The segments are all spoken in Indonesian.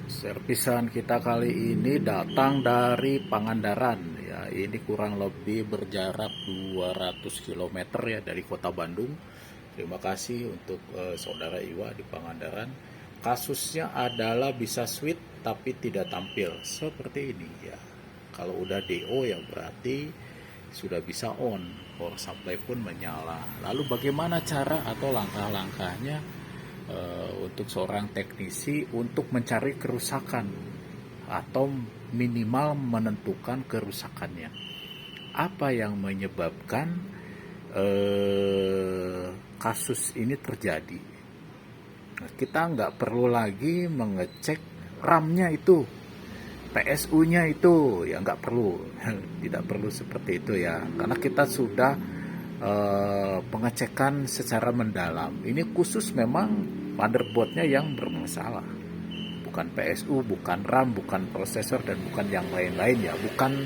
Servisan kita kali ini datang dari Pangandaran ya. Ini kurang lebih berjarak 200 km ya dari Kota Bandung. Terima kasih untuk Saudara Iwa di Pangandaran. Kasusnya adalah bisa switch tapi tidak tampil seperti ini ya. Kalau udah DO ya berarti sudah bisa on, power supply pun menyala. Lalu bagaimana cara atau langkah-langkahnya untuk seorang teknisi untuk mencari kerusakan atau minimal menentukan kerusakannya? Apa yang menyebabkan kasus ini terjadi? Nah, kita nggak perlu lagi mengecek RAM-nya itu, PSU-nya itu, ya nggak perlu, tidak perlu seperti itu ya, karena kita sudah pengecekan secara mendalam. Ini khusus memang motherboardnya yang bermasalah, bukan PSU, bukan RAM, bukan prosesor, dan bukan yang lain-lain ya, bukan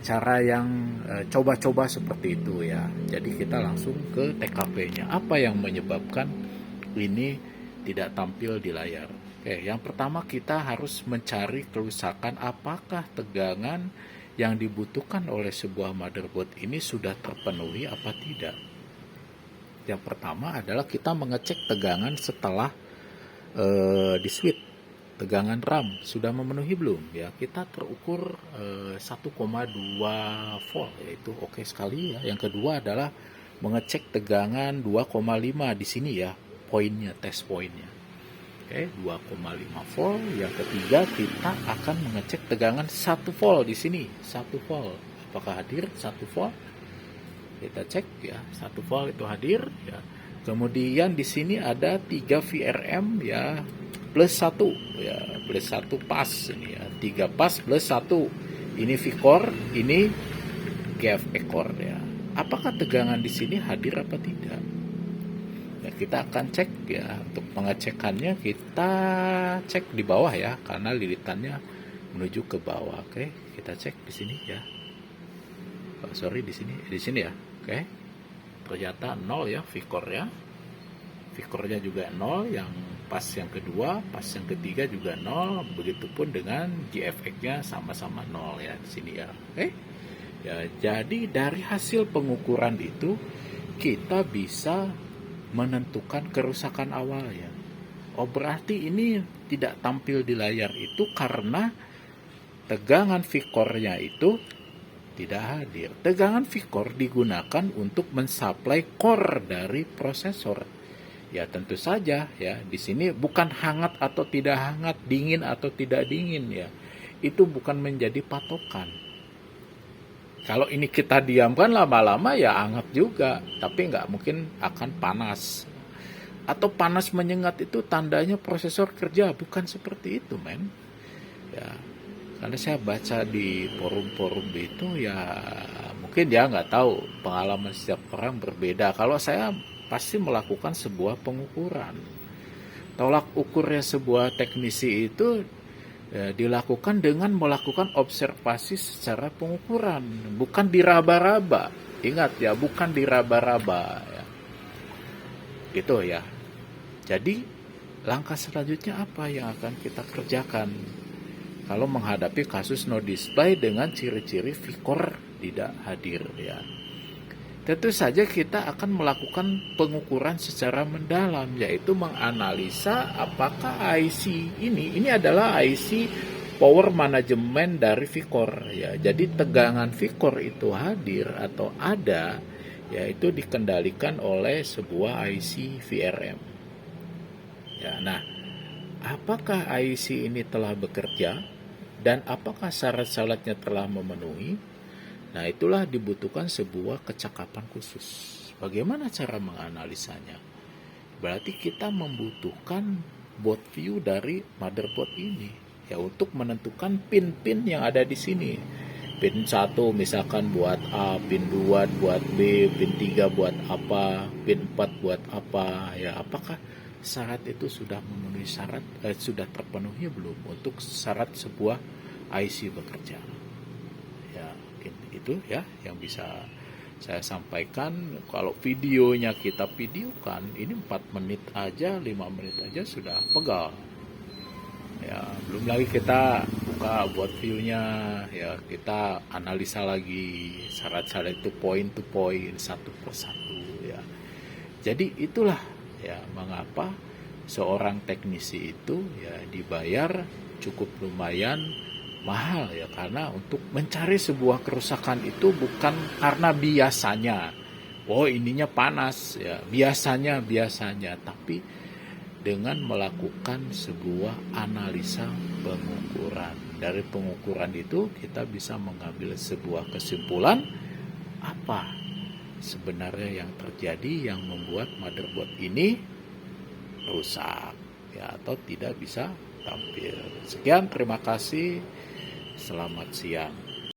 cara yang coba-coba seperti itu ya. Jadi kita langsung ke TKP-nya. Apa yang menyebabkan ini tidak tampil di layar? Oke, yang pertama kita harus mencari kerusakan, apakah tegangan yang dibutuhkan oleh sebuah motherboard ini sudah terpenuhi apa tidak. Yang pertama adalah kita mengecek tegangan setelah di switch. Tegangan RAM sudah memenuhi belum ya, kita terukur 1,2 volt, yaitu oke sekali ya. Yang kedua adalah mengecek tegangan 2,5 di sini ya, poinnya, tes poinnya. Oke, 2,5 volt. Yang ketiga kita akan mengecek tegangan 1 volt di sini, 1 volt. Apakah hadir 1 volt? Kita cek ya, 1 volt itu hadir ya. Kemudian di sini ada 3 VRM ya, plus 1 ya, plus 1 pas ini ya, 3 pas plus 1. Ini V-core, ini GFE core ya. Apakah tegangan di sini hadir apa tidak? Ya, kita akan cek ya. Untuk pengecekannya kita cek di bawah ya, karena lilitannya menuju ke bawah. Oke, kita cek di sini ya. Oh, sorry, di sini ya. Oke, ternyata 0 ya V-core ya. V-core-nya juga 0, yang pas yang kedua, pas yang ketiga juga 0, begitupun dengan GFX-nya sama-sama 0 ya di sini ya. Oke. Ya, jadi dari hasil pengukuran itu kita bisa menentukan kerusakan awalnya. Oh, berarti ini tidak tampil di layar itu karena tegangan V-core-nya itu tidak hadir. Tegangan V-core digunakan untuk mensuplai core dari prosesor. Ya tentu saja ya, di sini bukan hangat atau tidak hangat, dingin atau tidak dingin ya. Itu bukan menjadi patokan. Kalau ini kita diamkan lama-lama ya hangat juga, tapi nggak mungkin akan panas. Atau panas menyengat itu tandanya prosesor kerja, bukan seperti itu men. Ya, karena saya baca di forum-forum itu ya, mungkin dia nggak tahu, pengalaman setiap orang berbeda. Kalau saya pasti melakukan sebuah pengukuran. Tolak ukurnya sebuah teknisi itu ya, dilakukan dengan melakukan observasi secara pengukuran, bukan diraba-raba. Ingat ya, bukan diraba-raba ya. Gitu ya. Jadi langkah selanjutnya apa yang akan kita kerjakan kalau menghadapi kasus no display dengan ciri-ciri V-core tidak hadir ya? Tentu saja kita akan melakukan pengukuran secara mendalam, yaitu menganalisa apakah IC ini adalah IC power management dari V-core ya. Jadi tegangan V-core itu hadir atau ada, yaitu dikendalikan oleh sebuah IC VRM. Ya, nah, apakah IC ini telah bekerja dan apakah syarat-syaratnya telah memenuhi? Nah, itulah dibutuhkan sebuah kecakapan khusus. Bagaimana cara menganalisanya? Berarti kita membutuhkan board view dari motherboard ini ya, untuk menentukan pin-pin yang ada di sini. Pin 1 misalkan buat A, pin 2 buat B, pin 3 buat apa, pin 4 buat apa ya. Apakah syarat itu sudah memenuhi syarat, sudah terpenuhi belum untuk syarat sebuah IC bekerja? Ya, itu ya yang bisa saya sampaikan. Kalau videonya kita videokan, ini 4 menit aja, 5 menit aja sudah pegal ya. Belum lagi kita buka buat view-nya, ya kita analisa lagi syarat-syarat itu point to point, satu persatu ya. Jadi itulah ya mengapa seorang teknisi itu ya dibayar cukup lumayan mahal ya, karena untuk mencari sebuah kerusakan itu bukan karena biasanya, oh ininya panas ya, biasanya, tapi dengan melakukan sebuah analisa pengukuran. Dari pengukuran itu kita bisa mengambil sebuah kesimpulan apa sebenarnya yang terjadi yang membuat motherboard ini rusak ya, atau tidak bisa tampil. Sekian, terima kasih. Selamat siang.